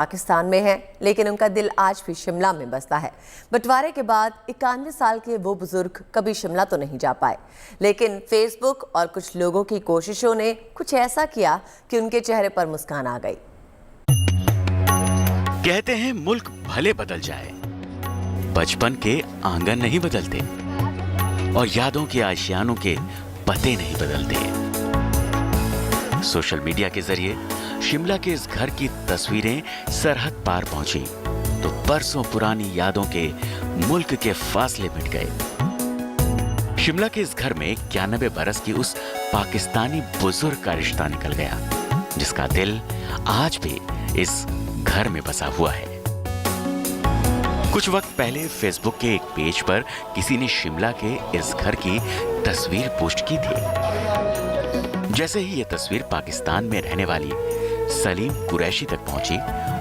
पाकिस्तान में है, लेकिन उनका दिल आज भी शिमला में बसता है। बंटवारे के बाद 91 साल के वो बुजुर्ग कभी शिमला तो नहीं जा पाए, लेकिन फेसबुक और कुछ लोगों की कोशिशों ने कुछ ऐसा किया कि उनके चेहरे पर मुस्कान आ गई। कहते हैं मुल्क भले बदल जाए, बचपन के आंगन नहीं बदलते और यादों के आशियानों के पते नहीं बदलते। सोशल मीडिया के जरिए शिमला के इस घर की तस्वीरें सरहद पार पहुंची तो बरसों पुरानी यादों के मुल्क के फासले मिट गए। शिमला के इस घर में 91 बरस की उस पाकिस्तानी बुजुर्ग का रिश्ता निकल गया, जिसका दिल आज भी इस घर में बसा हुआ है। कुछ वक्त पहले फेसबुक के एक पेज पर किसी ने शिमला के इस घर की तस्वीर पोस्ट की थी। जैसे ही यह तस्वीर पाकिस्तान में रहने वाली सलीम कुरैशी तक पहुंची,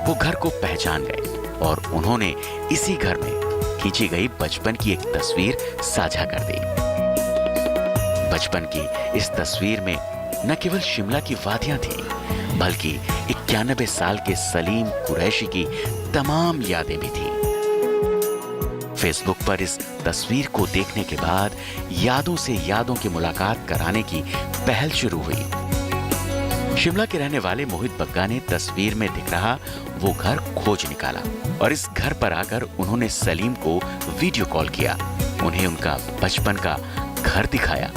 वो घर को पहचान गए और उन्होंने इसी घर में खींची गई बचपन की एक तस्वीर साझा कर दी। बचपन की इस तस्वीर में न केवल शिमला की वादियां थी, बल्कि 91 साल के सलीम कुरैशी की तमाम यादें भी थी। फेसबुक पर इस तस्वीर को देखने के बाद यादों से यादों की मुलाकात कराने की पहल शुरू हुई। शिमला के रहने वाले मोहित बग्गा ने तस्वीर में दिख रहा वो घर खोज निकाला और इस घर पर आकर उन्होंने सलीम को वीडियो कॉल किया, उन्हें उनका बचपन का घर दिखाया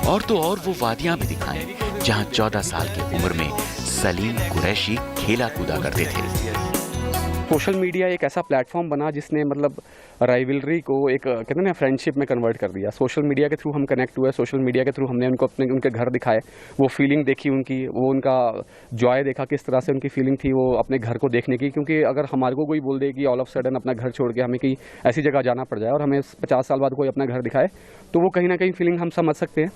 और तो और वो वादियां भी दिखाएं जहां 14 साल की उम्र में सलीम कुरैशी खेला कूदा करते थे। सोशल मीडिया एक ऐसा प्लेटफॉर्म बना जिसने मतलब राइवलरी को एक कहते हैं ना फ्रेंडशिप में कन्वर्ट कर दिया। सोशल मीडिया के थ्रू हम कनेक्ट हुए, सोशल मीडिया के थ्रू हमने उनके घर दिखाए, वो फीलिंग देखी उनकी, वो उनका जॉय देखा, किस तरह से उनकी फीलिंग थी वो अपने घर को देखने की। क्योंकि अगर हमारे को कोई बोल दे कि ऑल ऑफ सडन अपना घर छोड़ के हमें कहीं ऐसी जगह जाना पड़ जाए और हमें 50 साल बाद कोई अपना घर दिखाए, तो वो कहीं ना कहीं फीलिंग हम समझ सकते हैं।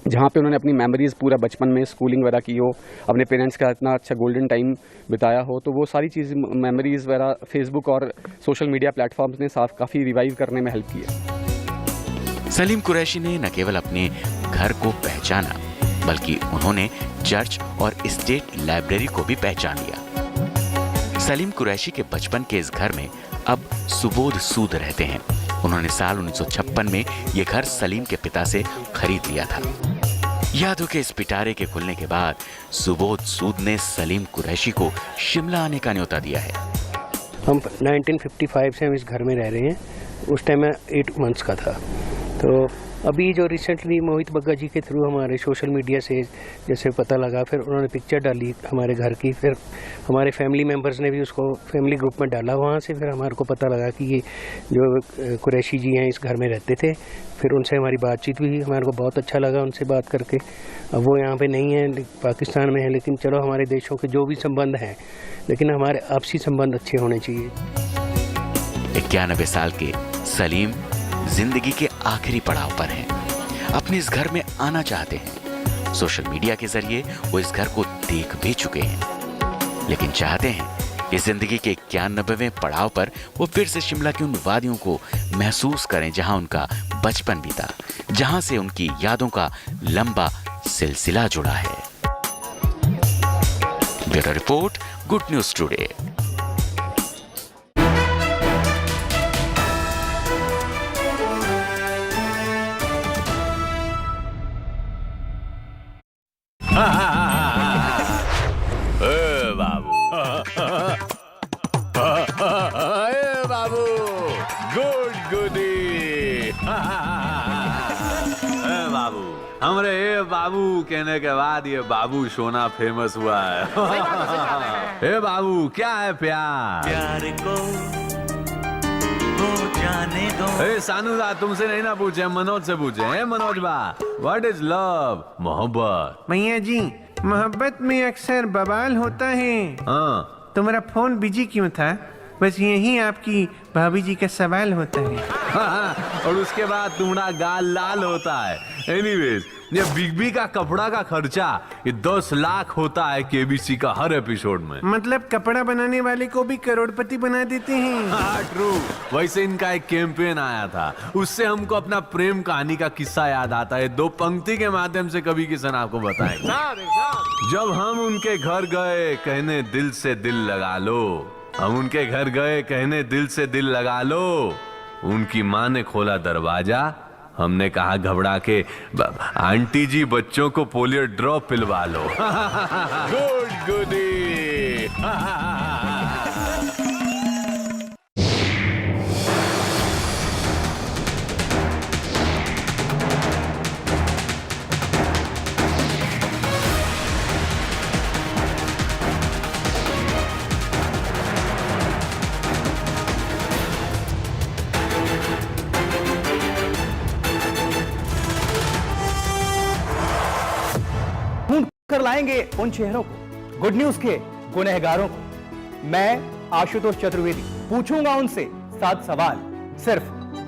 जहाँ पे उन्होंने अपनी मेमोरीज पूरा बचपन में स्कूलिंग वगैरह की हो, अपने पेरेंट्स का इतना अच्छा गोल्डन टाइम बिताया हो, तो वो सारी चीज़ मेमोरीज वगैरह फेसबुक और सोशल मीडिया प्लेटफॉर्म्स ने काफ़ी रिवाइव करने में हेल्प की है। सलीम कुरैशी ने न केवल अपने घर को पहचाना, बल्कि उन्होंने चर्च और स्टेट लाइब्रेरी को भी पहचान लिया। सलीम कुरैशी के बचपन के इस घर में अब सुबोध सूद रहते हैं। उन्होंने साल 1956 में ये घर सलीम के पिता से खरीद लिया था। यादों के इस पिटारे के खुलने के बाद सुबोध सूद ने सलीम कुरैशी को शिमला आने का न्योता दिया है। हम 1955 से हम इस घर में रह रहे हैं। उस टाइम मैं 8 मंथ्स का था। तो अभी जो रिसेंटली मोहित बग्गा जी के थ्रू हमारे सोशल मीडिया से जैसे पता लगा, फिर उन्होंने पिक्चर डाली हमारे घर की, फिर हमारे फैमिली मेम्बर्स ने भी उसको फैमिली ग्रुप में डाला। वहाँ से फिर हमारे को पता लगा कि ये जो कुरैशी जी हैं इस घर में रहते थे। फिर उनसे हमारी बातचीत हुई, हमारे को बहुत अच्छा लगा उनसे बात करके। अब वो यहाँ पे नहीं है, पाकिस्तान में है, लेकिन चलो हमारे देशों के जो भी संबंध हैं, लेकिन हमारे आपसी संबंध अच्छे होने चाहिए। 91 साल के सलीम जिंदगी के आखिरी पड़ाव पर हैं। अपने इस घर में आना चाहते हैं। सोशल मीडिया के जरिए वो इस घर को देख भी चुके हैं, लेकिन चाहते हैं कि जिंदगी के 91वें पड़ाव पर वो फिर से शिमला की उन वादियों को महसूस करें जहां उनका बचपन बीता, जहां से उनकी यादों का लंबा सिलसिला जुड़ा है। Bureau report, good news today. बाबू गुड गुडी बाबू, हमरे ए बाबू कहने के बाद ये बाबू सोना फेमस हुआ है। ए बाबू क्या है प्यार? प्यार को हो जाने दो। ए सानूदा तुमसे नहीं ना पूछे, मनोज से पूछे। ए मनोज बा, व्हाट इज लव? मोहब्बत। भैया जी, मोहब्बत में अक्सर बवाल होता है। हाँ, तो मेरा फोन बिजी क्यों था? बस यही आपकी भाभी जी का सवाल होता है। और उसके बाद तुम्हारा गाल लाल होता है। एनीवेज, ये बिग बी का कपड़ा का खर्चा ये 10 लाख होता है केबीसी का हर एपिसोड में। मतलब कपड़ा बनाने वाले को भी करोड़पति बना देते हैं। हाँ ट्रू। वैसे इनका एक कैंपेन आया था, उससे हमको अपना प्रेम कहानी का किस्सा याद आता है। 2 पंक्ति के माध्यम से कभी किसान आपको बताएंगे। जब हम उनके घर गए कहने दिल से दिल लगा लो, हम उनके घर गए, कहने दिल से दिल लगा लो। उनकी माँ ने खोला दरवाजा, हमने कहा घबरा के, आंटी जी बच्चों को पोलियो ड्रॉप पिलवा लो। गुड गुडी। कर लाएंगे उन चेहरों को, गुड न्यूज के गुनहगारों को। मैं आशुतोष चतुर्वेदी पूछूंगा उनसे 7 सवाल, सिर्फ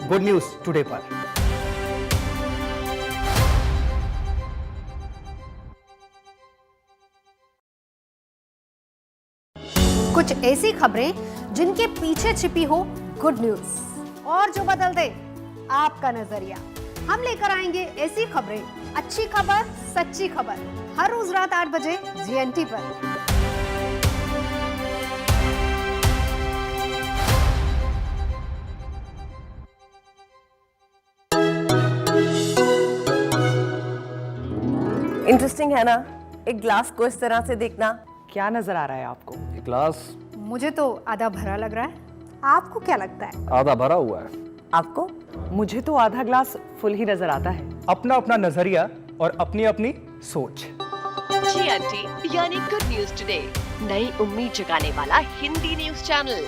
गुड न्यूज टुडे पर। कुछ ऐसी खबरें जिनके पीछे छिपी हो गुड न्यूज और जो बदल दे आपका नजरिया। हम लेकर आएंगे ऐसी खबरें, अच्छी खबर, सच्ची खबर, हर रोज रात 8 बजे GNT पर। इंटरेस्टिंग है ना, एक ग्लास को इस तरह से देखना। क्या नजर आ रहा है आपको? ग्लास मुझे तो आधा भरा लग रहा है, आपको क्या लगता है? आधा भरा हुआ है। आपको? मुझे तो आधा ग्लास फुल ही नजर आता है। अपना अपना नजरिया और अपनी अपनी सोच। GNT यानी गुड न्यूज टुडे, नई उम्मीद जगाने वाला हिंदी न्यूज चैनल।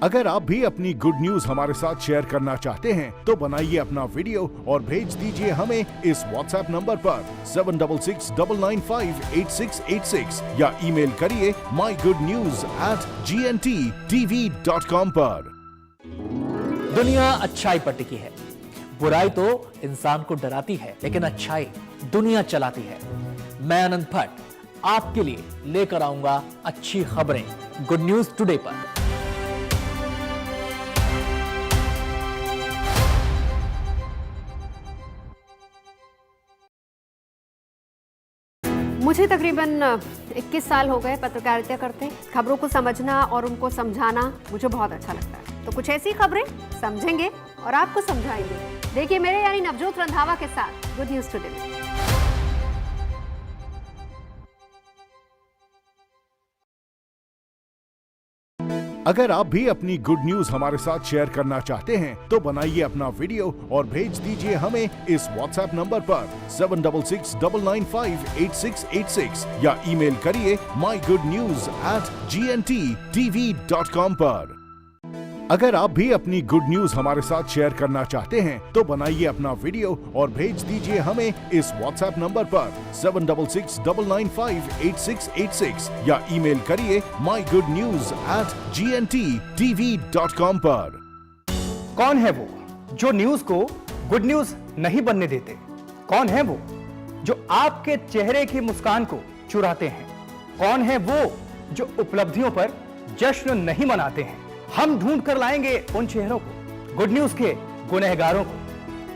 अगर आप भी अपनी गुड न्यूज हमारे साथ शेयर करना चाहते हैं तो बनाइए अपना वीडियो और भेज दीजिए हमें इस WhatsApp नंबर पर 7669958686 या ईमेल करिए mygoodnews@gntv.com पर। दुनिया अच्छाई पर टिकी है। बुराई तो इंसान को डराती है, लेकिन अच्छाई दुनिया चलाती है। मैं अनंत भट्ट आपके लिए लेकर आऊंगा अच्छी खबरें गुड न्यूज टुडे पर। मुझे तकरीबन 21 साल हो गए पत्रकारिता करते। खबरों को समझना और उनको समझाना मुझे बहुत अच्छा लगता है। तो कुछ ऐसी खबरें समझेंगे और आपको समझाएंगे। देखिए मेरे यानी नवजोत रंधावा के साथ गुड न्यूज टुडे में। अगर आप भी अपनी गुड न्यूज हमारे साथ शेयर करना चाहते हैं तो बनाइए अपना वीडियो और भेज दीजिए हमें इस WhatsApp नंबर पर 7669958686 या ईमेल करिए mygoodnews@gntv.com पर। अगर आप भी अपनी गुड न्यूज हमारे साथ शेयर करना चाहते हैं तो बनाइए अपना वीडियो और भेज दीजिए हमें इस WhatsApp नंबर पर 7669958686 या ईमेल करिए mygoodnews@gntv.com पर। कौन है वो जो न्यूज को गुड न्यूज नहीं बनने देते? कौन है वो जो आपके चेहरे की मुस्कान को चुराते हैं? कौन है वो जो उपलब्धियों पर जश्न नहीं मनाते हैं? हम ढूंढ कर लाएंगे उन चेहरों को, गुड न्यूज के गुनहगारों को।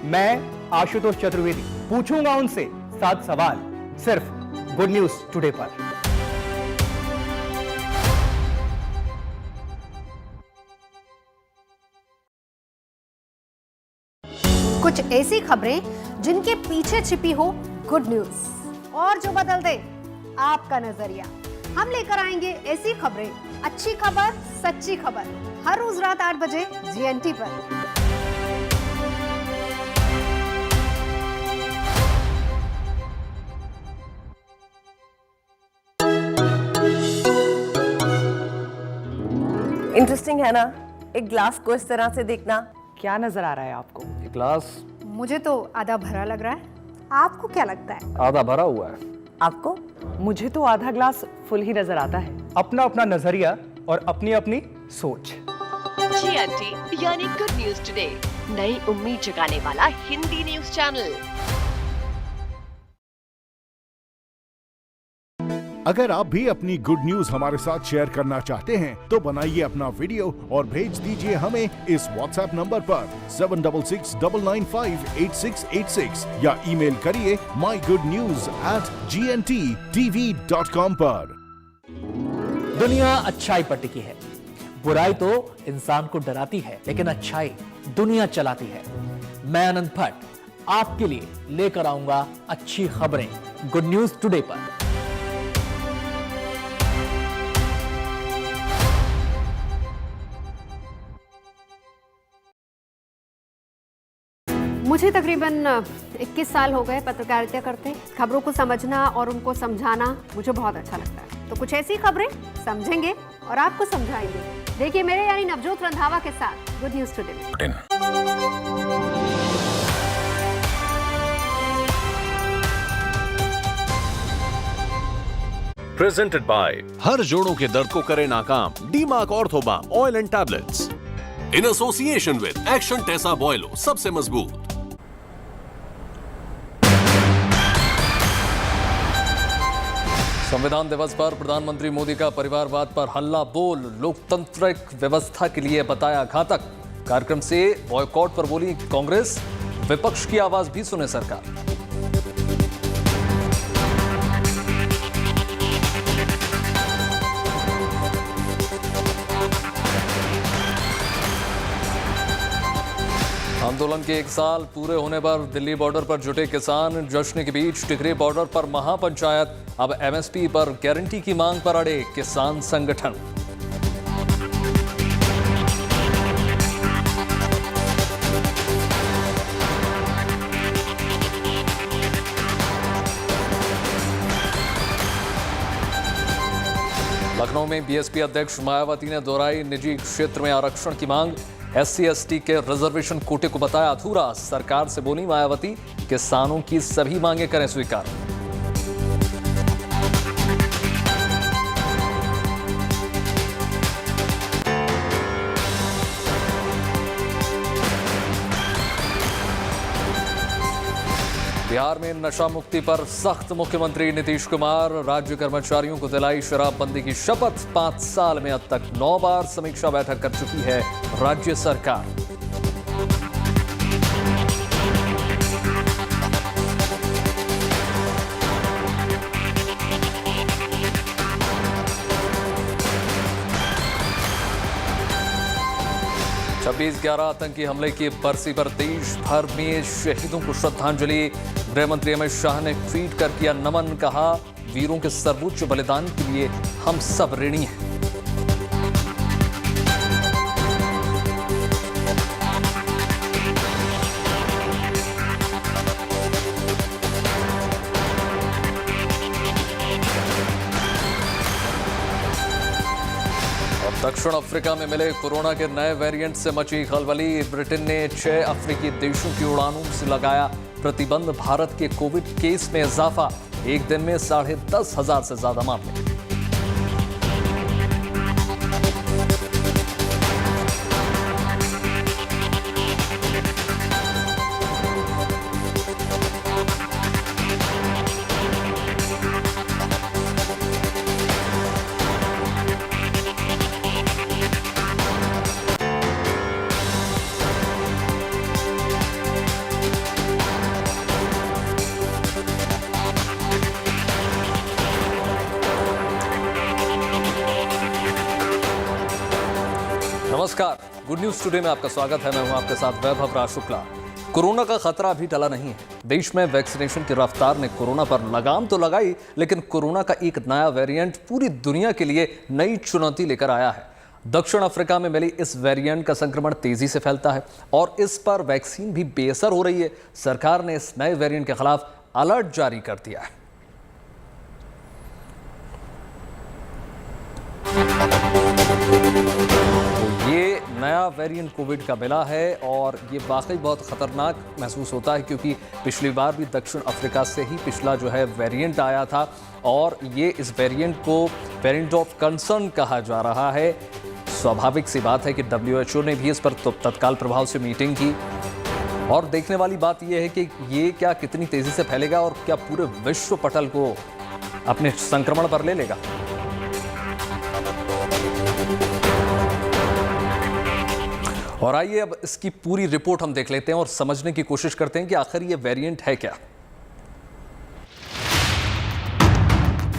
मैं आशुतोष चतुर्वेदी पूछूंगा उनसे 7 सवाल, सिर्फ गुड न्यूज टुडे पर। कुछ ऐसी खबरें जिनके पीछे छिपी हो गुड न्यूज और जो बदल दे आपका नजरिया। हम लेकर आएंगे ऐसी खबरें, अच्छी खबर, सच्ची खबर, हर रोज रात 8 बजे GNT पर। इंटरेस्टिंग है ना, एक ग्लास को इस तरह से देखना। क्या नजर आ रहा है आपको? ग्लास मुझे तो आधा भरा लग रहा है, आपको क्या लगता है? आधा भरा हुआ है। आपको? मुझे तो आधा ग्लास फुल ही नजर आता है। अपना अपना नजरिया और अपनी अपनी सोच। GNT यानी गुड न्यूज टुडे, नई उम्मीद जगाने वाला हिंदी न्यूज चैनल। अगर आप भी अपनी गुड न्यूज हमारे साथ शेयर करना चाहते हैं तो बनाइए अपना वीडियो और भेज दीजिए हमें इस व्हाट्सएप नंबर पर 7669958686 या ईमेल करिए mygoodnews@gntv.com पर। दुनिया अच्छाई पर टिकी है। बुराई तो इंसान को डराती है, लेकिन अच्छाई दुनिया चलाती है। मैं आनंद भट्ट आपके लिए लेकर आऊंगा अच्छी खबरें गुड न्यूज टुडे पर। मुझे तकरीबन 21 साल हो गए पत्रकारिता करते। खबरों को समझना और उनको समझाना मुझे बहुत अच्छा लगता है। तो कुछ ऐसी खबरें समझेंगे और आपको समझाएंगे। देखिए मेरे यानी नवजोत रंधावा के साथ गुड न्यूज टुडे में। प्रेजेंटेड बाय हर जोड़ों के दर्द को करे नाकाम Dmark Orthobalm oil and tablets in association with Action टेसा बॉयलो, सबसे मजबूत। संविधान दिवस पर प्रधानमंत्री मोदी का परिवारवाद पर हल्ला बोल, लोकतांत्रिक व्यवस्था के लिए बताया घातक। कार्यक्रम से बॉयकॉट पर बोली कांग्रेस, विपक्ष की आवाज भी सुने सरकार। आंदोलन के 1 साल पूरे होने पर दिल्ली बॉर्डर पर जुटे किसान, जश्न के बीच टिकरी बॉर्डर पर महापंचायत। अब एमएसपी पर गारंटी की मांग पर अड़े किसान संगठन। लखनऊ में बीएसपी अध्यक्ष मायावती ने दोहराई निजी क्षेत्र में आरक्षण की मांग। SC/ST के रिजर्वेशन कोटे को बताया अधूरा। सरकार से बोली मायावती, किसानों की सभी मांगे करें स्वीकार। बिहार में नशा मुक्ति पर सख्त, मुख्यमंत्री नीतीश कुमार। राज्य कर्मचारियों को दिलाई शराबबंदी की शपथ। 5 साल में अब तक 9 बार समीक्षा बैठक कर चुकी है राज्य सरकार। छब्बीस 11 आतंकी हमले की बरसी पर देश भर में शहीदों को श्रद्धांजलि। गृह मंत्री अमित शाह ने ट्वीट कर किया नमन। कहा, वीरों के सर्वोच्च बलिदान के लिए हम सब ऋणी हैं। दक्षिण अफ्रीका में मिले कोरोना के नए वेरिएंट से मची खलबली। ब्रिटेन ने 6 अफ्रीकी देशों की उड़ानों से लगाया प्रतिबंध। भारत के कोविड केस में इजाफा। एक दिन में 10,500 से ज्यादा मामले। नमस्कार, गुड न्यूज टुडे में आपका स्वागत है। मैं हूं आपके साथ वैभव राज शुक्ला। कोरोना का खतरा अभी टला नहीं है। देश में वैक्सीनेशन की रफ्तार ने कोरोना पर लगाम तो लगाई, लेकिन कोरोना का एक नया वेरिएंट पूरी दुनिया के लिए नई चुनौती लेकर आया है। दक्षिण अफ्रीका में मिली इस वेरिएंट का संक्रमण तेजी से फैलता है और इस पर वैक्सीन भी बेअसर हो रही है। सरकार ने इस नए वेरिएंट के खिलाफ अलर्ट जारी कर दिया है। ये नया वेरिएंट कोविड का मिला है और ये वाकई बहुत खतरनाक महसूस होता है, क्योंकि पिछली बार भी दक्षिण अफ्रीका से ही पिछला जो है वेरिएंट आया था और ये इस वेरिएंट को वेरिएंट ऑफ कंसर्न कहा जा रहा है। स्वाभाविक सी बात है कि WHO ने भी इस पर तत्काल प्रभाव से मीटिंग की और देखने वाली बात यह है कि ये क्या कितनी तेजी से फैलेगा और क्या पूरे विश्व पटल को अपने संक्रमण पर ले लेगा? और आइए अब इसकी पूरी रिपोर्ट हम देख लेते हैं और समझने की कोशिश करते हैं कि आखिर ये वेरिएंट है क्या।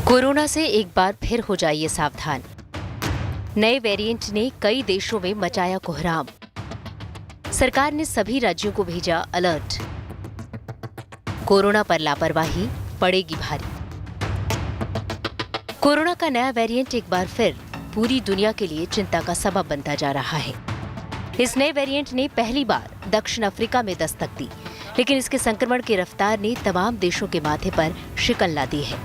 कोरोना से एक बार फिर हो जाइए सावधान। नए वेरिएंट ने कई देशों में मचाया कोहराम। सरकार ने सभी राज्यों को भेजा अलर्ट। कोरोना पर लापरवाही पड़ेगी भारी। कोरोना का नया वेरिएंट एक बार फिर पूरी दुनिया के लिए चिंता का सबब बनता जा रहा है। इस नए वेरिएंट ने पहली बार दक्षिण अफ्रीका में दस्तक दी, लेकिन इसके संक्रमण की रफ्तार ने तमाम देशों के माथे पर शिकन ला दी है।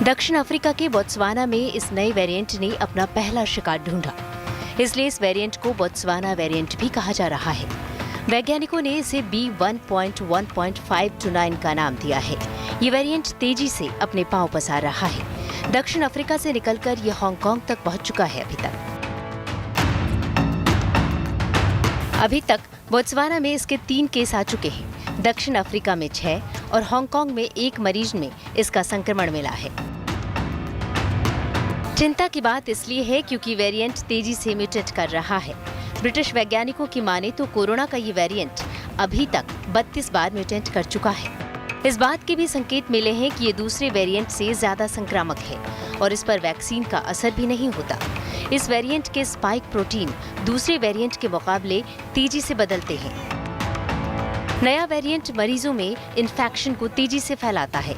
दक्षिण अफ्रीका के बोत्सवाना में इस नए वेरिएंट ने अपना पहला शिकार ढूंढा, इसलिए इस वेरिएंट को बोत्सवाना वेरिएंट भी कहा जा रहा है। वैज्ञानिकों ने इसे B1.1.529 का नाम दिया है। ये वेरिएंट तेजी से अपने पांव पसार रहा है। दक्षिण अफ्रीका से निकलकर ये हांगकांग तक पहुंच चुका है। अभी तक बोत्सवाना में इसके 3 केस आ चुके हैं। दक्षिण अफ्रीका में 6 और हांगकांग में 1 मरीज में इसका संक्रमण मिला है। चिंता की बात इसलिए है क्योंकि वेरिएंट तेजी से म्यूटेट कर रहा है। ब्रिटिश वैज्ञानिकों की माने तो कोरोना का ये वेरिएंट अभी तक 32 बार म्यूटेट कर चुका है। इस बात के भी संकेत मिले हैं कि ये दूसरे वेरिएंट से ज्यादा संक्रामक है और इस पर वैक्सीन का असर भी नहीं होता। इस वेरिएंट के स्पाइक प्रोटीन दूसरे वेरिएंट के मुकाबले तेजी से बदलते हैं। नया वेरिएंट मरीजों में इन्फेक्शन को तेजी से फैलाता है।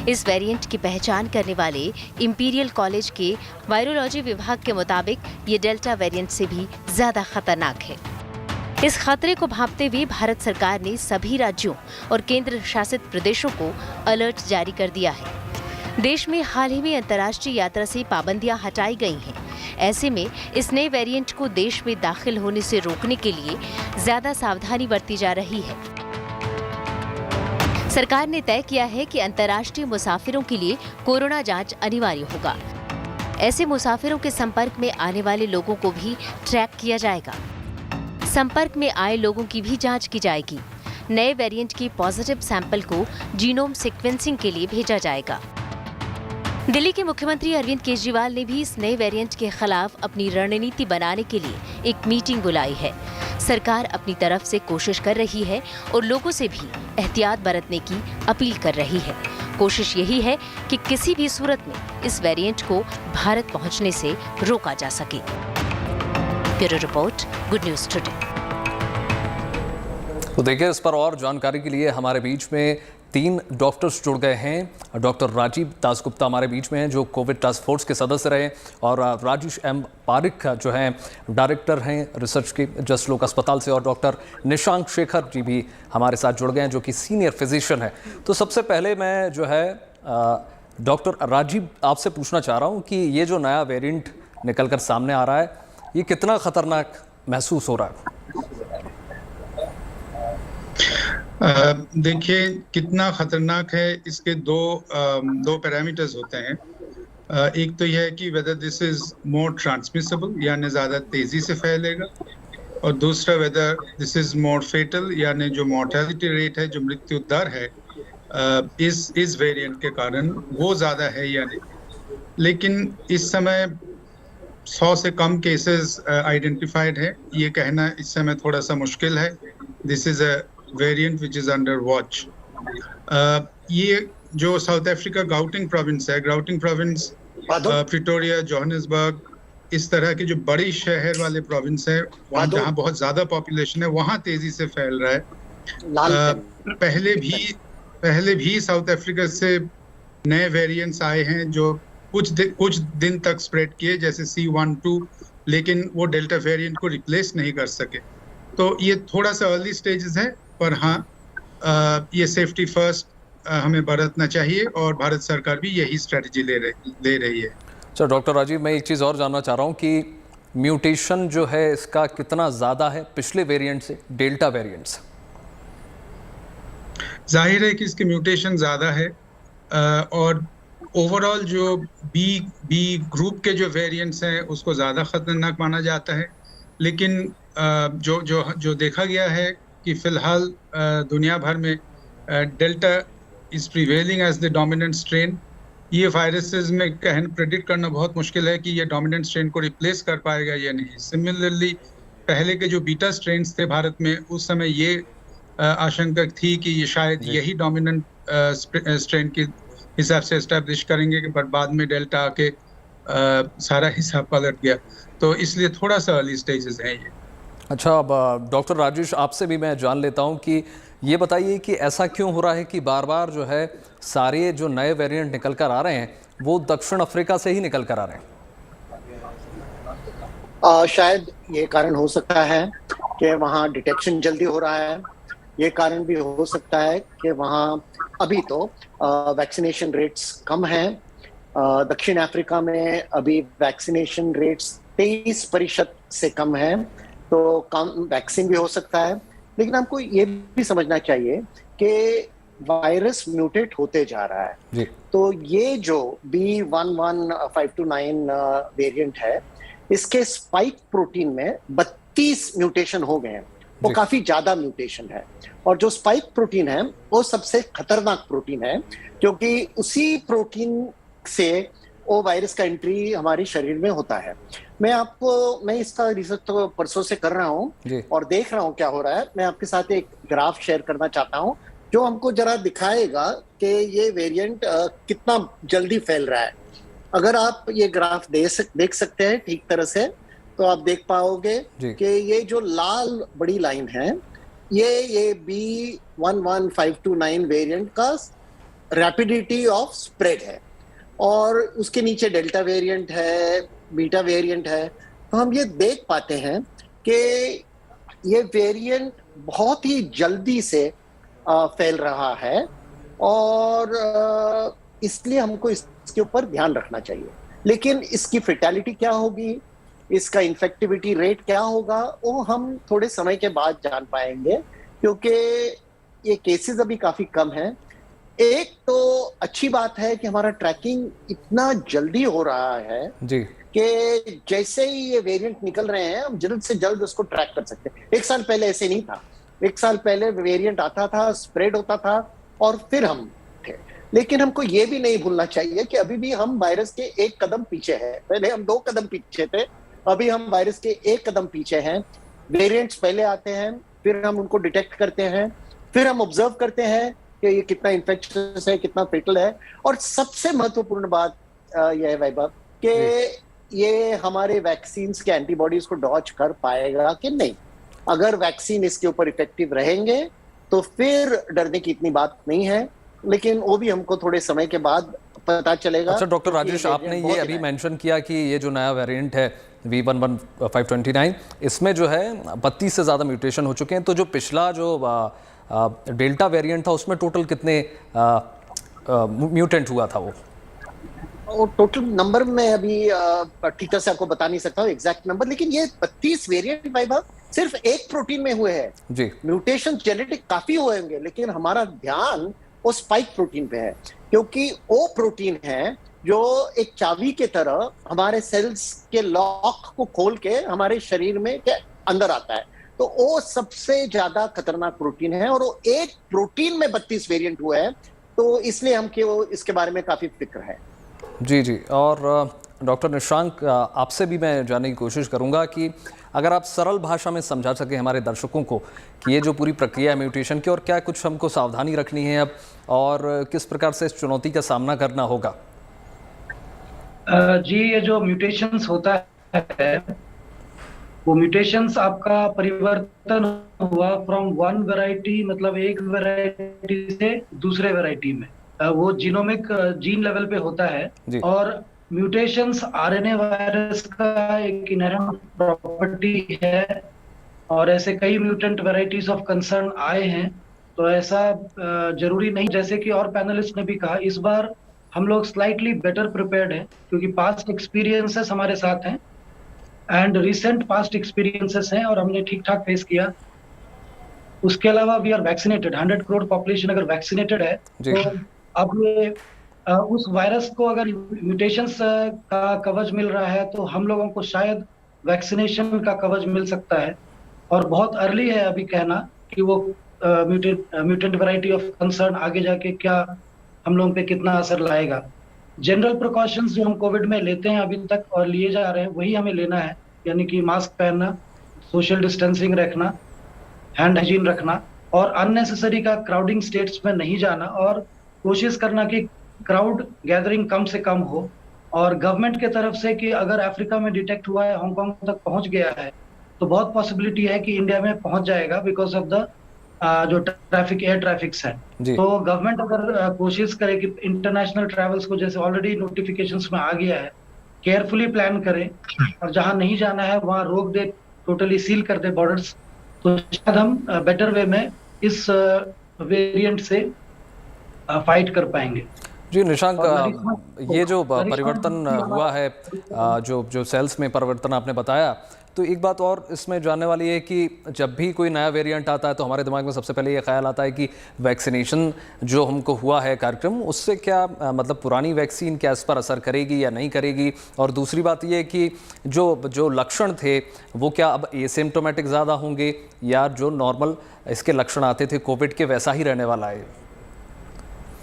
इस वेरिएंट की पहचान करने वाले इंपीरियल कॉलेज के वायरोलॉजी विभाग के मुताबिक ये डेल्टा वेरिएंट से भी ज्यादा खतरनाक है। इस खतरे को भांपते हुए भारत सरकार ने सभी राज्यों और केंद्र शासित प्रदेशों को अलर्ट जारी कर दिया है। देश में हाल ही में अंतर्राष्ट्रीय यात्रा से पाबंदियां हटाई गई हैं। ऐसे में इस नए वेरिएंट को देश में दाखिल होने से रोकने के लिए ज्यादा सावधानी बरती जा रही है। सरकार ने तय किया है कि अंतर्राष्ट्रीय मुसाफिरों के लिए कोरोना जांच अनिवार्य होगा। ऐसे मुसाफिरों के संपर्क में आने वाले लोगों को भी ट्रैक किया जाएगा। संपर्क में आए लोगों की भी जांच की जाएगी। नए वेरिएंट की पॉजिटिव सैंपल को जीनोम सीक्वेंसिंग के लिए भेजा जाएगा। दिल्ली के मुख्यमंत्री अरविंद केजरीवाल ने भी इस नए वेरिएंट के खिलाफ अपनी रणनीति बनाने के लिए एक मीटिंग बुलाई है। सरकार अपनी तरफ से कोशिश कर रही है और लोगों से भी एहतियात बरतने की अपील कर रही है। कोशिश यही है कि किसी भी सूरत में इस वेरिएंट को भारत पहुंचने से रोका जा सके। Bureau report, good news today. तो देखिए, इस पर और जानकारी के लिए हमारे बीच में 3 डॉक्टर्स जुड़ गए हैं। डॉक्टर राजीव दासगुप्ता हमारे बीच में हैं, जो कोविड टास्क फोर्स के सदस्य रहे, और राजेश एम पारिक जो हैं डायरेक्टर हैं रिसर्च के जस्ट लोक अस्पताल से, और डॉक्टर निशांक शेखर जी भी हमारे साथ जुड़ गए हैं, जो कि सीनियर फिजिशियन है। तो सबसे पहले मैं जो है डॉक्टर राजीव आपसे पूछना चाह रहा हूँ कि ये जो नया वेरिएंट निकल कर सामने आ रहा है, ये कितना खतरनाक महसूस हो रहा है? देखिए, कितना खतरनाक है, इसके दो पैरामीटर्स होते हैं। एक तो यह है कि whether this is more transmissible, यानी ज़्यादा तेज़ी से फैलेगा, और दूसरा whether this is more fatal, यानी जो मोर्टेलिटी रेट है, जो मृत्यु दर है इस वेरिएंट के कारण वो ज़्यादा है या नहीं। लेकिन इस समय 100 से कम केसेस आइडेंटिफाइड है, ये कहना इस समय थोड़ा सा मुश्किल है। This is a variant which is under watch. ये जो साउथ अफ्रीका गाउटिंग प्रोविंस है, गाउटिंग प्रोविंस प्रिटोरिया, जोहानिसबर्ग, इस तरह के जो बड़ी शहर वाले प्रोविंस है, वहाँ जहाँ बहुत ज़्यादा पॉपुलेशन है, वहाँ तेज़ी से फैल रहा है। पहले भी साउथ अफ्रीका से नए वेरिएंट्स आए हैं जो कुछ दिन तक स्प्रेड किए, जैसे C12, लेकिन वो डेल्टा वेरिएंट को रिप्लेस नहीं कर सके। तो ये थोड़ा सा अर्ली स्टेजेस है, पर हाँ, ये सेफ्टी फर्स्ट हमें बरतना चाहिए, और भारत सरकार भी यही स्ट्रेटजी ले रही है। अच्छा डॉक्टर राजीव, मैं एक चीज़ और जानना चाह रहा हूँ कि म्यूटेशन जो है इसका कितना ज़्यादा है पिछले वेरिएंट से, डेल्टा वेरिएंट से? जाहिर है कि इसके म्यूटेशन ज़्यादा है, और ओवरऑल जो बी ग्रुप के जो वेरिएंट्स हैं उसको ज़्यादा ख़तरनाक माना जाता है। लेकिन जो देखा गया है कि फ़िलहाल दुनिया भर में delta is prevailing as the dominant strain. ये वायरसेस में प्रेडिक्ट करना बहुत मुश्किल है कि ये डोमिनेंट स्ट्रेन को रिप्लेस कर पाएगा या नहीं। सिमिलरली पहले के जो बीटा स्ट्रेन्स थे भारत में, उस समय ये आशंका थी कि ये शायद यही डोमिनेंट स्ट्रेन के हिसाब से एस्टैब्लिश करेंगे, पर बाद में डेल्टा आके सारा हिसाब पलट गया, तो इसलिए थोड़ा सा अर्ली स्टेजेस हैं ये। अच्छा, अब डॉक्टर राजेश आपसे भी मैं जान लेता हूं कि ये बताइए कि ऐसा क्यों हो रहा है कि बार बार जो है सारे जो नए वेरिएंट निकल कर आ रहे हैं वो दक्षिण अफ्रीका से ही निकल कर आ रहे हैं? शायद ये कारण हो सकता है कि वहाँ डिटेक्शन जल्दी हो रहा है। ये कारण भी हो सकता है कि वहाँ अभी तो वैक्सीनेशन रेट्स कम हैं। दक्षिण अफ्रीका में अभी वैक्सीनेशन रेट्स 23% से कम है, तो कम वैक्सीन भी हो सकता है। लेकिन हमको ये भी समझना चाहिए कि वायरस म्यूटेट होते जा रहा है जी। तो ये जो B11529 वेरिएंट है, इसके स्पाइक प्रोटीन में 32 म्यूटेशन हो गए हैं। वो काफी ज्यादा म्यूटेशन है, और जो स्पाइक प्रोटीन है वो सबसे खतरनाक प्रोटीन है, क्योंकि उसी प्रोटीन से वो वायरस का एंट्री हमारे शरीर में होता है। मैं इसका रिसर्च तो परसों से कर रहा हूँ और देख रहा हूँ क्या हो रहा है। मैं आपके साथ एक ग्राफ शेयर करना चाहता हूँ जो हमको जरा दिखाएगा कि ये वेरिएंट कितना जल्दी फैल रहा है। अगर आप ये ग्राफ देख सकते हैं ठीक तरह से, तो आप देख पाओगे कि ये जो लाल बड़ी लाइन है, ये B11529 वेरिएंट का रैपिडिटी ऑफ स्प्रेड है, और उसके नीचे डेल्टा वेरिएंट है, बीटा वेरिएंट है। तो हम ये देख पाते हैं कि ये वेरिएंट बहुत ही जल्दी से फैल रहा है, और इसलिए हमको इसके ऊपर ध्यान रखना चाहिए। लेकिन इसकी फेटेलिटी क्या होगी, इसका इन्फेक्टिविटी रेट क्या होगा, वो हम थोड़े समय के बाद जान पाएंगे, क्योंकि ये केसेस अभी काफी कम हैं। एक तो अच्छी बात है कि हमारा ट्रैकिंग इतना जल्दी हो रहा है जी कि जैसे ही ये वेरिएंट निकल रहे हैं हम जल्द से जल्द उसको ट्रैक कर सकते हैं। 1 साल पहले ऐसे नहीं था। 1 साल पहले वेरिएंट आता था, स्प्रेड होता था, और फिर हम थे। लेकिन हमको ये भी नहीं भूलना चाहिए कि अभी भी हम वायरस के 1 कदम पीछे हैं। पहले हम 2 कदम पीछे थे, अभी हम वायरस के 1 कदम पीछे हैं। वेरिएंट्स पहले आते हैं, फिर हम उनको डिटेक्ट करते हैं, फिर हम ऑब्जर्व करते हैं कि ये कितना इन्फेक्शियस है, कितना फेटल है, और सबसे महत्वपूर्ण बात यह है वैभव कि ये हमारे वैक्सीन्स के एंटीबॉडीज को डॉज कर पाएगा कि नहीं। अगर वैक्सीन इसके ऊपर इफेक्टिव रहेंगे तो फिर डरने की इतनी बात नहीं है, लेकिन वो भी हमको थोड़े समय के बाद पता चलेगा। अच्छा डॉक्टर राजेश, आपने ये अभी मेंशन किया कि ये जो नया वेरिएंट है B11529, इसमें जो है 32 से ज़्यादा म्यूटेशन हो चुके हैं। तो जो पिछला जो डेल्टा वेरिएंट था उसमें टोटल कितने म्यूटेंट हुआ था? वो टोटल नंबर में अभी ठीक तरह से आपको बता नहीं सकता हूँ एग्जैक्ट नंबर, लेकिन ये 32 वेरिएंट वैभव सिर्फ एक प्रोटीन में हुए हैं जी। म्यूटेशन जेनेटिक काफी हुए होंगे, लेकिन हमारा ध्यान वो स्पाइक प्रोटीन पे है, क्योंकि वो प्रोटीन है जो एक चाबी के तरह हमारे सेल्स के लॉक को खोल के हमारे शरीर में के अंदर आता है। तो वो सबसे ज्यादा खतरनाक प्रोटीन है, और वो एक प्रोटीन में 32 वेरिएंट हुए हैं, तो इसलिए हमको इसके बारे में काफी फिक्र है। जी जी। और डॉक्टर निशांक, आपसे भी मैं जानने की कोशिश करूंगा कि अगर आप सरल भाषा में समझा सकें हमारे दर्शकों को कि ये जो पूरी प्रक्रिया है म्यूटेशन की, और क्या कुछ हमको सावधानी रखनी है अब, और किस प्रकार से इस चुनौती का सामना करना होगा। जी, ये जो म्यूटेशंस होता है, वो म्यूटेशंस आपका परिवर्तन हुआ फ्रॉम वन वैरायटी, मतलब एक वैरायटी से दूसरे वैरायटी में, वो जीनोमिक जीन लेवल पे होता है। और म्यूटेशंस आरएनए वायरस का एक इनहेरेंट प्रॉपर्टी है, और ऐसे कई म्यूटेंट वैरायटीज ऑफ कंसर्न आए हैं। तो ऐसा जरूरी नहीं, जैसे कि और पैनलिस्ट ने भी कहा, इस बार हम लोग स्लाइटली बेटर प्रिपेयर्ड हैं, क्योंकि पास्ट एक्सपीरियंसेस हमारे साथ हैं एंड रिसेंट पास्ट एक्सपीरियंसेस हैं, और हमने ठीक ठाक फेस किया। उसके अलावा we are vaccinated, 100 crore population अगर वैक्सीनेटेड है, तो अब ये उस वायरस को अगर म्यूटेशंस का कवच मिल रहा है, तो हम लोगों को शायद वैक्सीनेशन का कवच मिल सकता है। और बहुत अर्ली है अभी कहना कि वो म्यूटेंट वैरायटी ऑफ कंसर्न आगे जाके क्या हम लोगों पे कितना असर लाएगा। जनरल प्रिकॉशंस जो हम कोविड में लेते हैं अभी तक और लिए जा रहे हैं वही हमें लेना है, यानी कि मास्क पहनना, सोशल डिस्टेंसिंग रखना, हैंड हाइजीन रखना और अननेसेसरी का क्राउडिंग स्टेट्स में नहीं जाना और कोशिश करना कि क्राउड गैदरिंग कम से कम हो। और गवर्नमेंट के तरफ से कि अगर अफ्रीका में डिटेक्ट हुआ है, हांगकांग तक पहुंच गया है, तो बहुत पॉसिबिलिटी है कि इंडिया में पहुंच जाएगा बिकॉज ऑफ द जो ट्रैफिक एयर ट्रैफिक्स है। तो गवर्नमेंट अगर कोशिश करे कि इंटरनेशनल ट्रैवल्स को, जैसे ऑलरेडी नोटिफिकेशंस में आ गया है, केयरफुली प्लान करें और जहां नहीं जाना है वहां रोक दे, टोटली सील कर दे बॉर्डर्स, तो शायद हम बेटर वे में इस वेरिएंट से फाइट कर पाएंगे। जी निशांक, ये जो परिवर्तन हुआ है, जो सेल्स में परिवर्तन आपने बताया, तो एक बात और इसमें जानने वाली है कि जब भी कोई नया वेरिएंट आता है तो हमारे दिमाग में सबसे पहले ये ख्याल आता है कि वैक्सीनेशन जो हमको हुआ है कार्यक्रम, उससे क्या मतलब पुरानी वैक्सीन क्या इस पर असर करेगी या नहीं करेगी, और दूसरी बात ये कि जो लक्षण थे वो क्या अब एसिम्प्टोमेटिक ज़्यादा होंगे या जो नॉर्मल इसके लक्षण आते थे कोविड के वैसा ही रहने वाला है?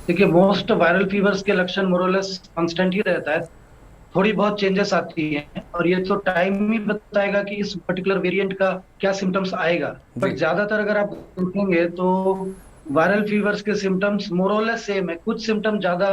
देखिए, मोस्ट वायरल फीवर्स के लक्षण मोरलेस कांस्टेंट ही रहता है, थोड़ी बहुत चेंजेस आती हैं और ये तो टाइम ही बताएगा कि इस पर्टिकुलर वेरिएंट का क्या सिम्टम्स आएगा। पर ज्यादातर अगर आप देखेंगे तो वायरल फीवर्स के सिम्टम्स मोरलेस सेम है, कुछ सिम्टम ज्यादा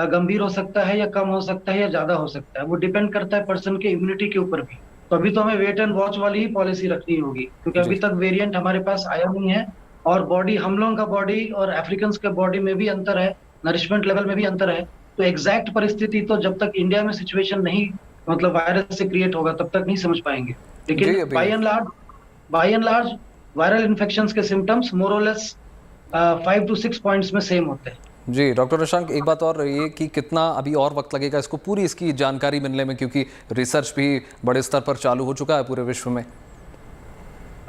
गंभीर हो सकता है या कम हो सकता है या ज्यादा हो सकता है, वो डिपेंड करता है पर्सन के इम्यूनिटी के ऊपर भी। तो अभी तो हमें वेट एंड वॉच वाली ही पॉलिसी रखनी होगी, क्योंकि अभी तक वेरिएंट हमारे पास आया नहीं है और बॉडी, हम लोगों का बॉडी और अफ्रीकन के बॉडी में भी अंतर है, नरिशमेंट लेवल में भी अंतर है। तो एग्जैक्ट परिस्थिति तो जब तक इंडिया में सिचुएशन नहीं मतलब वायरस से क्रिएट होगा तब तक नहीं समझ पाएंगे, लेकिन by and large viral infections के सिम्टम्स मोर और लेस 5 to 6 पॉइंट्स में सेम होते हैं। जी डॉक्टर निशांक, एक बात और ये कि कितना अभी और वक्त लगेगा इसको पूरी इसकी जानकारी मिलने में, क्योंकि रिसर्च भी बड़े स्तर पर चालू हो चुका है पूरे विश्व में?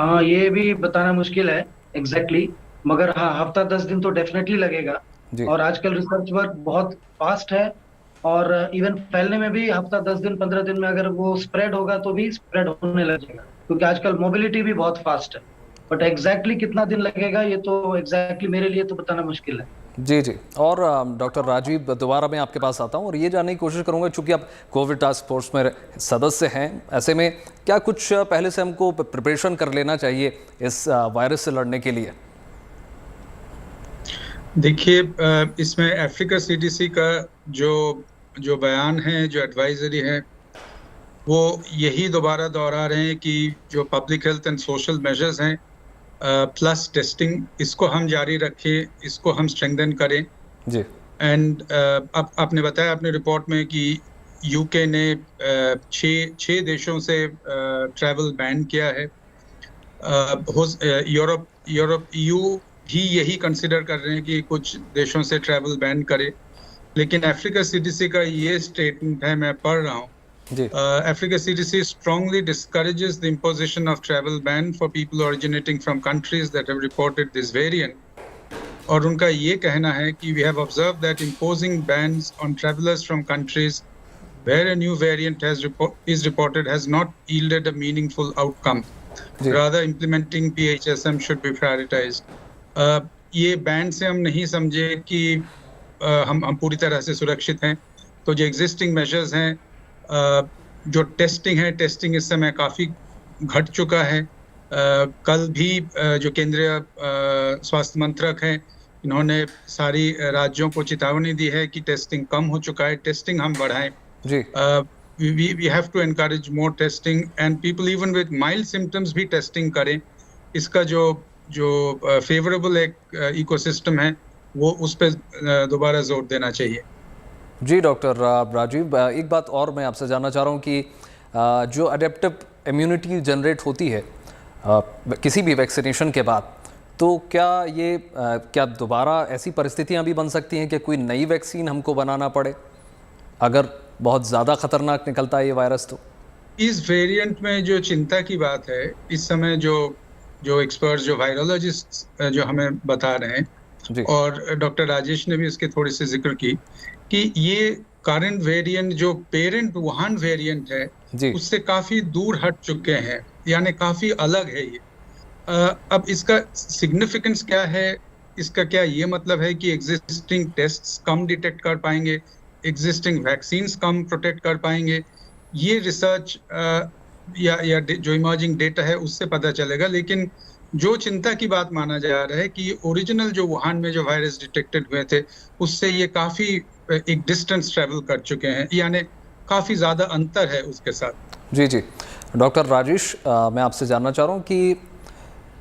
हाँ, ये भी बताना मुश्किल है एग्जैक्टली, मगर हाँ हफ्ता 10 दिन तो डेफिनेटली लगेगा। और आजकल रिसर्च वर्क बहुत फास्ट है और इवन फैलने में भी हफ्ता 10 दिन 15 दिन में अगर वो स्प्रेड होगा तो भी स्प्रेड होने लगेगा, क्योंकि आजकल मोबिलिटी भी बहुत फास्ट है। बट एग्जैक्टली कितना दिन लगेगा ये तो एग्जैक्टली मेरे लिए तो बताना मुश्किल है। जी जी। और डॉक्टर राजीव, दोबारा मैं आपके पास आता हूँ और ये जानने की कोशिश करूँगा, चूंकि आप कोविड टास्क फोर्स में सदस्य हैं, ऐसे में क्या कुछ पहले से हमको प्रिपरेशन कर लेना चाहिए इस वायरस से लड़ने के लिए? देखिए, इसमें अफ्रीका सीडीसी का जो बयान है, जो एडवाइजरी है, वो यही दोबारा दोहरा रहे हैं कि जो public health and social measures हैं प्लस टेस्टिंग, इसको हम जारी रखें, इसको हम स्ट्रेंथन करें। जी। एंड अब आपने बताया अपने रिपोर्ट में कि यूके ने 6 देशों से ट्रैवल बैन किया है। यूरोप EU भी यही कंसिडर कर रहे हैं कि कुछ देशों से ट्रैवल बैन करे, लेकिन अफ्रीका सीडीसी का ये स्टेटमेंट है, मैं पढ़ रहा हूँ। Africa CDC strongly discourages the imposition of travel ban for people originating from countries that have reported this variant. और उनका ये कहना है कि we have observed that imposing bans on travelers from countries where a new variant is reported has not yielded a meaningful outcome. Rather, implementing PHSM should be prioritized. ये ban से हम नहीं समझे कि हम पूरी तरह से सुरक्षित हैं। तो जो एग्जिस्टिंग मेजर्स हैं, जो टेस्टिंग है, टेस्टिंग इस समय काफ़ी घट चुका है। कल भी जो केंद्रीय स्वास्थ्य मंत्रक हैं, इन्होंने सारी राज्यों को चेतावनी दी है कि टेस्टिंग कम हो चुका है, टेस्टिंग हम बढ़ाएं। We have to encourage more testing and people even with mild symptoms भी टेस्टिंग करें। इसका जो फेवरेबल एक इकोसिस्टम है, वो उस पर दोबारा जोर देना चाहिए। जी डॉक्टर राजीव, एक बात और मैं आपसे जानना चाह रहा हूँ कि जो अडेप्टिव इम्यूनिटी जनरेट होती है किसी भी वैक्सीनेशन के बाद, तो क्या दोबारा ऐसी परिस्थितियाँ भी बन सकती हैं कि कोई नई वैक्सीन हमको बनाना पड़े अगर बहुत ज़्यादा खतरनाक निकलता है ये वायरस? तो इस वेरिएंट में जो चिंता की बात है, इस समय जो एक्सपर्ट्स, जो वायरोलॉजिस्ट जो हमें बता रहे हैं, और डॉक्टर राजेश ने भी इसके थोड़ी सी जिक्र की कि ये करंट वेरिएंट जो पेरेंट वुहान वेरिएंट है, उससे काफ़ी दूर हट चुके हैं, यानी काफ़ी अलग है ये। अब इसका सिग्निफिकेंस क्या है? इसका क्या ये मतलब है कि एग्जिस्टिंग टेस्ट्स कम डिटेक्ट कर पाएंगे? एग्जिस्टिंग वैक्सीन्स कम प्रोटेक्ट कर पाएंगे, ये रिसर्च या जो इमर्जिंग डेटा है उससे पता चलेगा। लेकिन जो चिंता की बात माना जा रहा है कि ओरिजिनल जो वुहान में जो वायरस डिटेक्टेड हुए थे उससे ये काफ़ी एक डिस्टेंस ट्रेवल कर चुके हैं, यानी काफ़ी ज़्यादा अंतर है उसके साथ। जी जी डॉक्टर राजेश, मैं आपसे जानना चाह रहा हूँ कि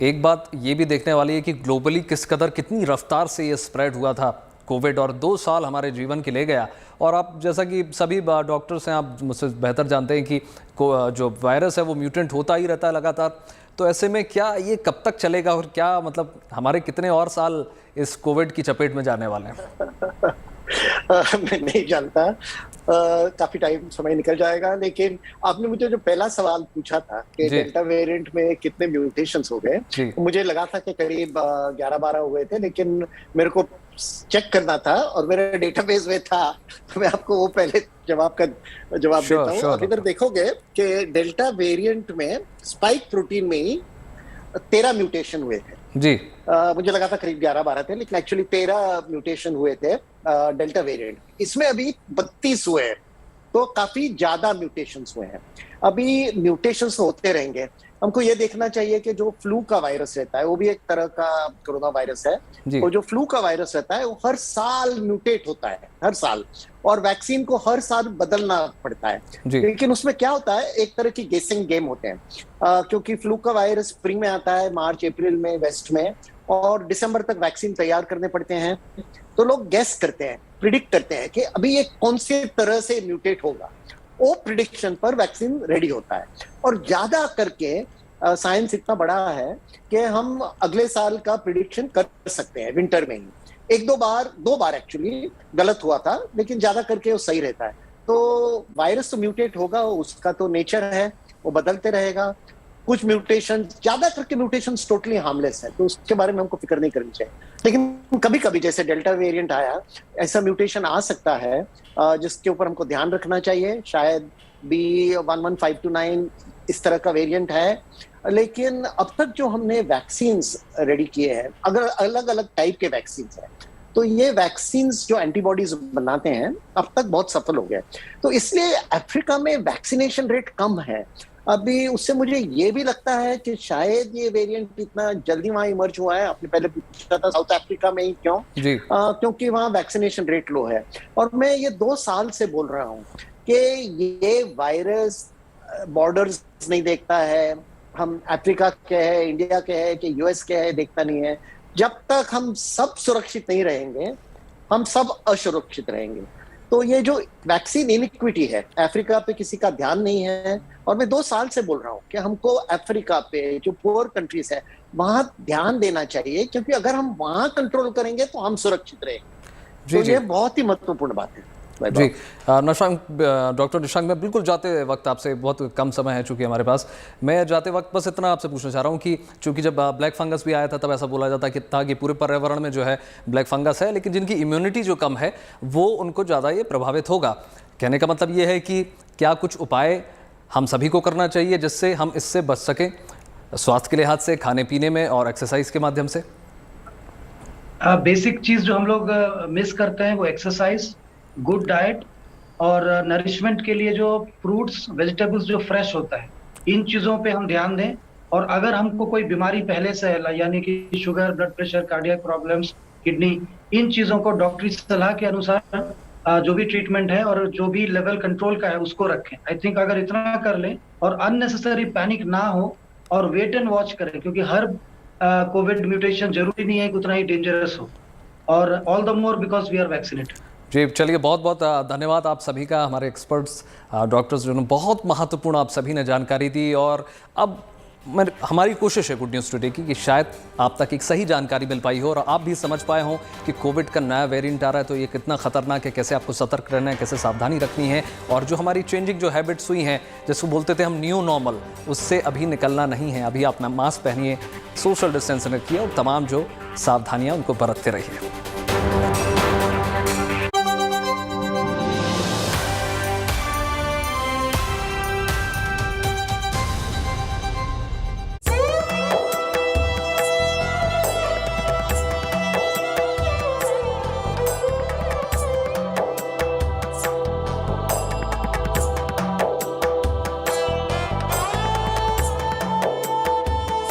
एक बात ये भी देखने वाली है कि ग्लोबली कितनी रफ्तार से ये स्प्रेड हुआ था कोविड, और 2 साल हमारे जीवन के ले गया। और आप जैसा कि सभी डॉक्टर्स हैं, आप मुझसे बेहतर जानते हैं कि जो वायरस है वो म्यूटेंट होता ही रहता है लगातार। तो ऐसे में क्या ये कब तक चलेगा और क्या मतलब हमारे कितने और साल इस कोविड की चपेट में जाने वाले हैं? मैं नहीं जानता, काफी टाइम समय निकल जाएगा। लेकिन आपने मुझे जो पहला सवाल पूछा था कि डेल्टा वेरिएंट में कितने म्यूटेशंस हो गए, मुझे लगा था कि करीब 11-12 हुए थे, लेकिन मेरे को चेक करना था और मेरे डेटाबेस में था, तो मैं आपको वो पहले जवाब देता हूँ। आप इधर देखोगे कि डेल्टा वेरिएंट में स्पाइक प्रोटीन में ही 13 म्यूटेशन हुए थे जी। मुझे लगा था करीब 11-12 थे, लेकिन एक्चुअली 13 म्यूटेशन हुए थे डेल्टा वेरिएंट। इसमें अभी 32 हुए हैं, तो काफी ज्यादा म्यूटेशंस हुए हैं। अभी म्यूटेशंस होते रहेंगे। हमको ये देखना चाहिए कि जो फ्लू का वायरस रहता है वो भी एक तरह का कोरोना वायरस है, और जो फ्लू का वायरस रहता है वो हर साल म्यूटेट होता है, हर साल, और वैक्सीन को हर साल बदलना पड़ता है। लेकिन उसमें क्या होता है, एक तरह की गेसिंग गेम होते हैं, क्योंकि फ्लू का वायरस स्प्रिंग में आता है, मार्च अप्रैल में वेस्ट में, और दिसंबर तक वैक्सीन तैयार करने पड़ते हैं। तो लोग गेस करते हैं, प्रिडिक्ट करते हैं कि अभी ये कौन से तरह से म्यूटेट होगा, वो प्रिडिक्शन पर वैक्सीन रेडी होता है। और ज्यादा करके साइंस इतना बड़ा है कि हम अगले साल का प्रिडिक्शन कर सकते हैं विंटर में ही। 2 बार एक्चुअली गलत हुआ था, लेकिन ज्यादा करके वो सही रहता है। तो वायरस तो म्यूटेट होगा, उसका तो नेचर है, वो बदलते रहेगा। कुछ म्यूटेशन, ज्यादा करके म्यूटेशन टोटली हार्मलेस है, तो उसके बारे में हमको फिक्र नहीं करनी चाहिए। लेकिन कभी कभी जैसे डेल्टा वेरिएंट आया, ऐसा म्यूटेशन आ सकता है जिसके ऊपर हमको ध्यान रखना चाहिए। शायद B11529 इस तरह का वेरिएंट है, लेकिन अब तक जो हमने वैक्सीन्स रेडी किए हैं, अगर अलग अलग टाइप के वैक्सीन्स हैं, तो ये वैक्सीन्स जो एंटीबॉडीज बनाते हैं अब तक बहुत सफल हो गए। तो इसलिए अफ्रीका में वैक्सीनेशन रेट कम है अभी। उससे मुझे ये भी लगता है कि शायद ये वेरिएंट इतना जल्दी वहां इमर्ज हुआ है। आपने पहले पूछा था साउथ अफ्रीका में ही क्यों, क्योंकि वहां वैक्सीनेशन रेट लो है। और मैं ये 2 साल से बोल रहा हूँ कि ये वायरस बॉर्डर्स नहीं देखता है, हम अफ्रीका के हैं, इंडिया के हैं कि यूएस के हैं, देखता नहीं है। जब तक हम सब सुरक्षित नहीं रहेंगे, हम सब असुरक्षित रहेंगे। तो ये जो वैक्सीन इनइक्विटी है, अफ्रीका पे किसी का ध्यान नहीं है। और मैं 2 साल से बोल रहा हूँ कि हमको अफ्रीका पे जो पुअर कंट्रीज है वहां ध्यान देना चाहिए, क्योंकि अगर हम वहां कंट्रोल करेंगे तो हम सुरक्षित रहेंगे। तो ये बहुत ही महत्वपूर्ण बात है जी। डॉक्टर निशंक, मैं बिल्कुल जाते वक्त आपसे, बहुत कम समय है चूंकि हमारे पास, मैं जाते वक्त बस इतना आपसे पूछना चाह रहा हूँ कि चूंकि जब ब्लैक फंगस भी आया था तब ऐसा बोला जाता था कि पूरे पर्यावरण में जो है ब्लैक फंगस है, लेकिन जिनकी इम्यूनिटी जो कम है वो उनको ज़्यादा ये प्रभावित होगा। कहने का मतलब ये है कि क्या कुछ उपाय हम सभी को करना चाहिए जिससे हम इससे बच सकें, स्वास्थ्य के लिहाज से, खाने पीने में और एक्सरसाइज के माध्यम से? बेसिक चीज जो हम लोग मिस करते हैं वो एक्सरसाइज, गुड डाइट, और नरिशमेंट के लिए जो फ्रूट्स वेजिटेबल्स जो फ्रेश होता है, इन चीजों पे हम ध्यान दें। और अगर हमको कोई बीमारी पहले से है, यानी कि sugar, blood pressure, cardiac problems, kidney, इन चीजों को डॉक्टरी सलाह के अनुसार जो भी ट्रीटमेंट है और जो भी लेवल कंट्रोल का है उसको रखें। आई थिंक अगर इतना कर लें और अननेसेसरी पैनिक ना हो और वेट एंड वॉच करें, क्योंकि हर कोविड म्यूटेशन जरूरी नहीं है कि उतना ही डेंजरस हो, और all the more because we are vaccinated. जी चलिए, बहुत बहुत धन्यवाद आप सभी का, हमारे एक्सपर्ट्स डॉक्टर्स जिन्होंने बहुत महत्वपूर्ण आप सभी ने जानकारी दी। और अब हमारी कोशिश है गुड न्यूज़ टुडे की कि शायद आप तक एक सही जानकारी मिल पाई हो और आप भी समझ पाए हों कि कोविड का नया वेरिएंट आ रहा है तो ये कितना खतरनाक है, कैसे आपको सतर्क रहना है, कैसे सावधानी रखनी है, और जो हमारी चेंजिंग जो हैबिट्स हुई हैं, जिसको बोलते थे हम न्यू नॉर्मल, उससे अभी निकलना नहीं है। अभी आप मास्क पहनिए, सोशल डिस्टेंसिंग रखिए और तमाम जो सावधानियाँ उनको बरतते रहिए।